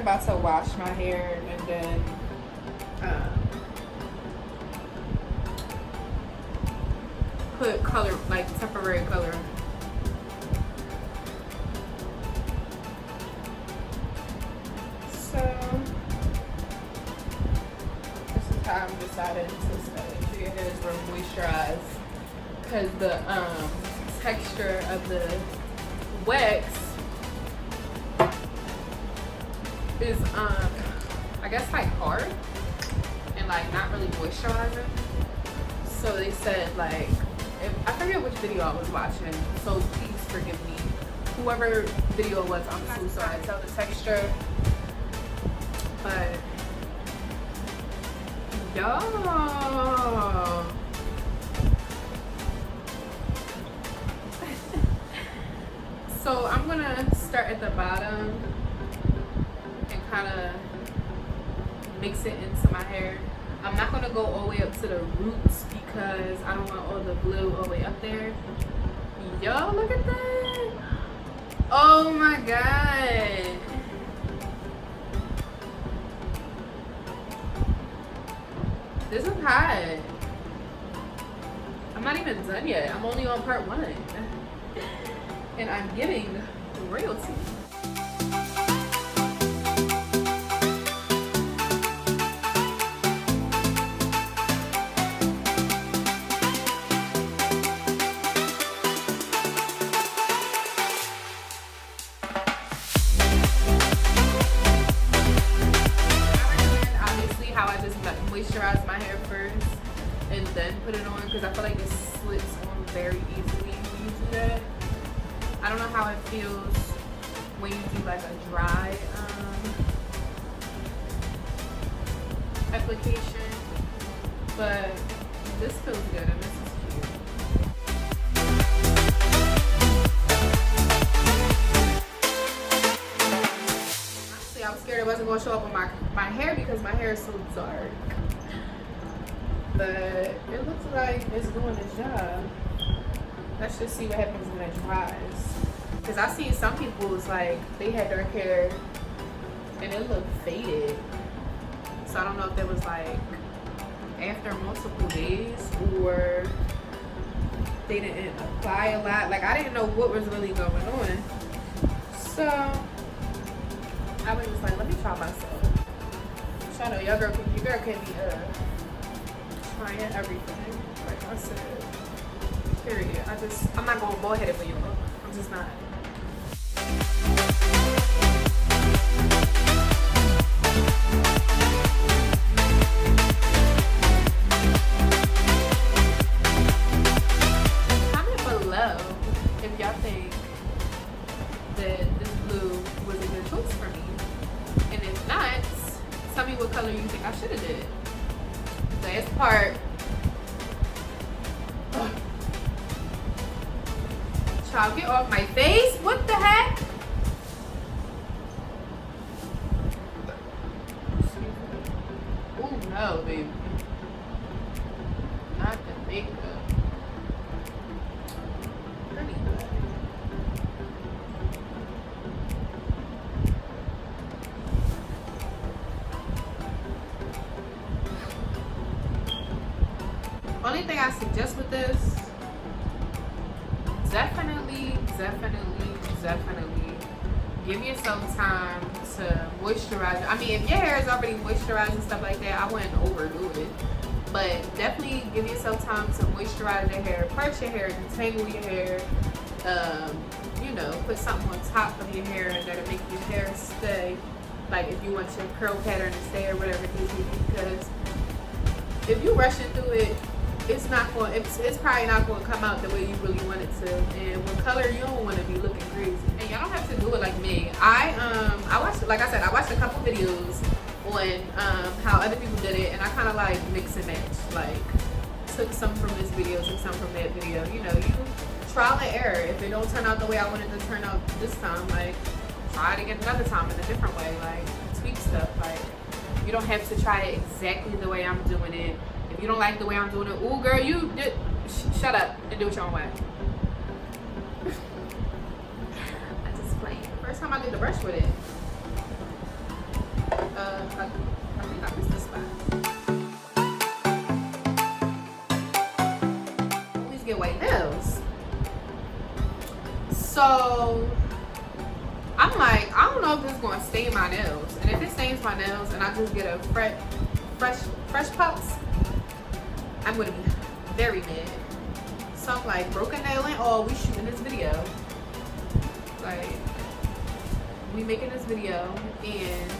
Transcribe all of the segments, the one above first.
about to wash my hair and then put color, like temporary color. So this is how I'm deciding to stay. Your hair is real moisturized because the texture of the wax is I guess like hard and like not really moisturizing. So they said like, I forget which video I was watching, so please forgive me. Whoever video it was, I'm so sorry to tell the texture. But yo, so I'm gonna start at the bottom and kind of mix it into my hair. I'm not gonna go all the way up to the roots because I don't want all the glue all the way up there. Yo, look at that. Oh my god. This is hot. I'm not even done yet. I'm only on part 1. And I'm giving royalty. Moisturize my hair first and then put it on because I feel like it slips on very easily when you do that. I don't know how it feels when you do like a dry application, but this feels good and this is cute. Honestly, I was scared it wasn't going to show up on my hair because my hair is so dark. But it looks like it's doing its job. Let's just see what happens when it dries. Because I see some people, it's like they had dark hair and it looked faded. So I don't know if that was like after multiple days or they didn't apply a lot. Like I didn't know what was really going on. So I was just like, let me try myself. So I know your girl can be trying everything, like I said. Period. I'm not gonna go ahead for you. I'm just not. Comment below if y'all think that this blue was a good choice for me, and if not, tell me what color you think I should have did. Last part. Child, get off my face. What the heck? Oh no, baby. Not the makeup. Pretty good. Only thing I suggest with this, definitely give yourself time to moisturize. I mean, if your hair is already moisturized and stuff like that, I wouldn't overdo it. But definitely give yourself time to moisturize your hair, part your hair, detangle your hair. You know, put something on top of your hair that'll make your hair stay. Like if you want your curl pattern to stay or whatever it is, because if you rush it through it, it's probably not going to come out the way you really want it to. And with color, you don't want to be looking crazy. And y'all don't have to do it like me. I watched, like I said, I watched a couple videos on how other people did it, and I kind of like mix and match. Like took some from this video, took some from that video. You know, you trial and error. If it don't turn out the way I wanted to turn out this time, like try it again another time in a different way. Like tweak stuff. Like you don't have to try it exactly the way I'm doing it. If you don't like the way I'm doing it, ooh girl, you did, shut up and do it your own way. I just played. First time I did the brush with it. So I'm like, I don't know if this is gonna stain my nails. And if it stains my nails and I just get a fresh pucks, I'm gonna be very mad. So I'm like, broken nail and all, we shooting this video. Like, we making this video and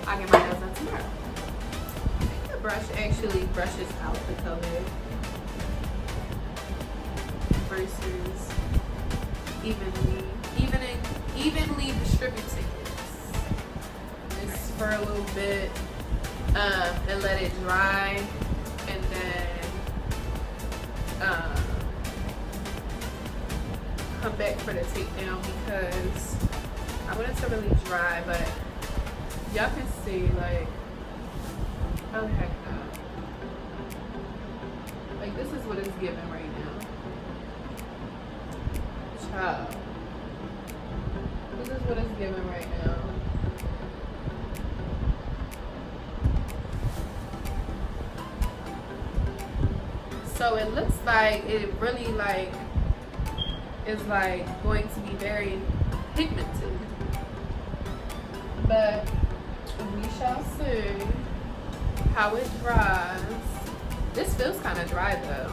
I get my nails done tomorrow. The brush actually brushes out the color versus evenly distributing this for a little bit and let it dry, and then come back for the takedown because I want it to really dry, but y'all can see, like, oh heck no. Like, this is what it's giving right now. Child. This is what it's giving right now. So it looks like it really like is like going to be very pigmented, but we shall see how it dries. This feels kind of dry though,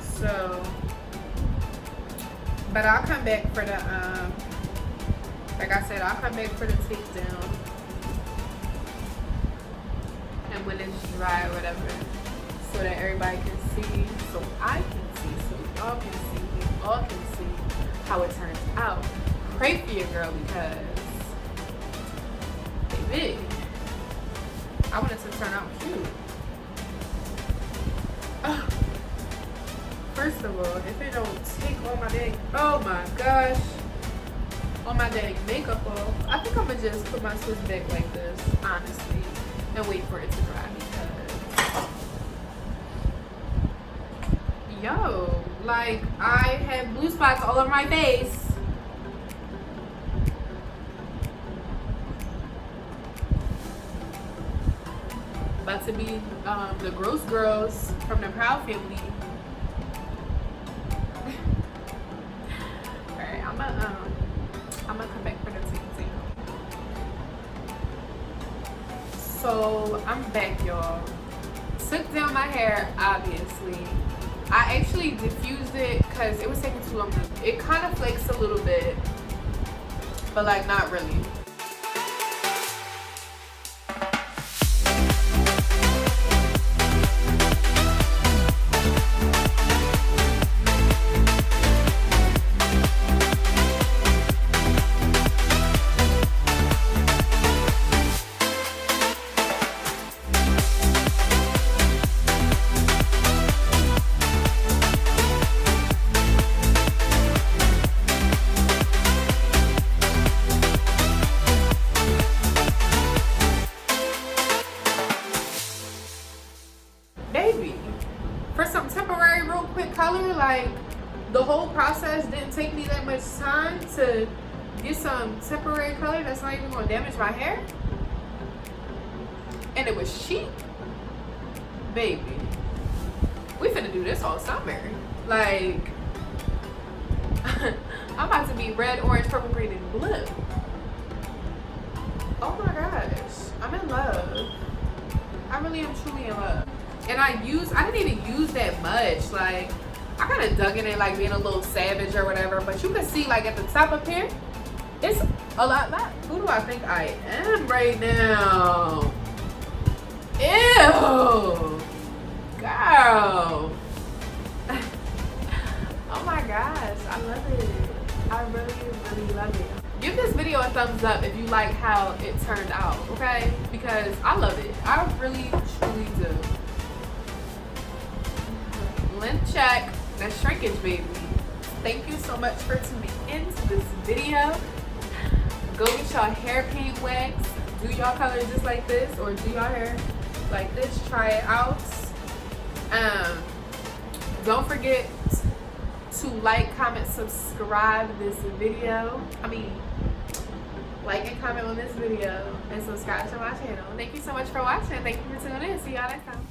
so but I'll come back for the like I said, I'll come back for the takedown and when it's dry or whatever, so that everybody can see, so I can see, so y'all can see, we all can see how it turns out. Pray for your girl because, baby, I want it to turn out cute. Oh. First of all, if it don't take all my dang, oh my gosh, all my dang makeup off, I think I'm gonna just put my Swiss back like this, honestly, and wait for it to dry because, yo, like, I have blue spots all over my face. About to be the gross girls from the Proud family. Alright, I'm gonna come back for the takedown. So I'm back, y'all. Took down my hair, obviously. I actually diffused it because it was taking too long. It kind of flakes a little bit, but like not really. For some temporary, real quick color, like, the whole process didn't take me that much time to get some temporary color that's not even gonna damage my hair. And it was cheap. Baby, we finna do this all summer. Like, I'm about to be red, orange, purple, green, and blue. Oh my gosh, I'm in love. I really am truly in love. And I didn't even use that much. Like, I kind of dug in it, like being a little savage or whatever. But you can see, like, at the top up here, it's a lot. Who do I think I am right now? Ew, girl. Oh my gosh, I love it. I really, really love it. Give this video a thumbs up if you like how it turned out, okay? Because I love it. I really, truly do. Length check, that's shrinkage, baby. Thank you so much for tuning into this video. Go get y'all hair paint wax. Do y'all color just like this, or do y'all hair like this. Try it out. Don't forget to like, comment, subscribe this video. Like and comment on this video and subscribe to my channel. Thank you so much for watching. Thank you for tuning in. See y'all next time.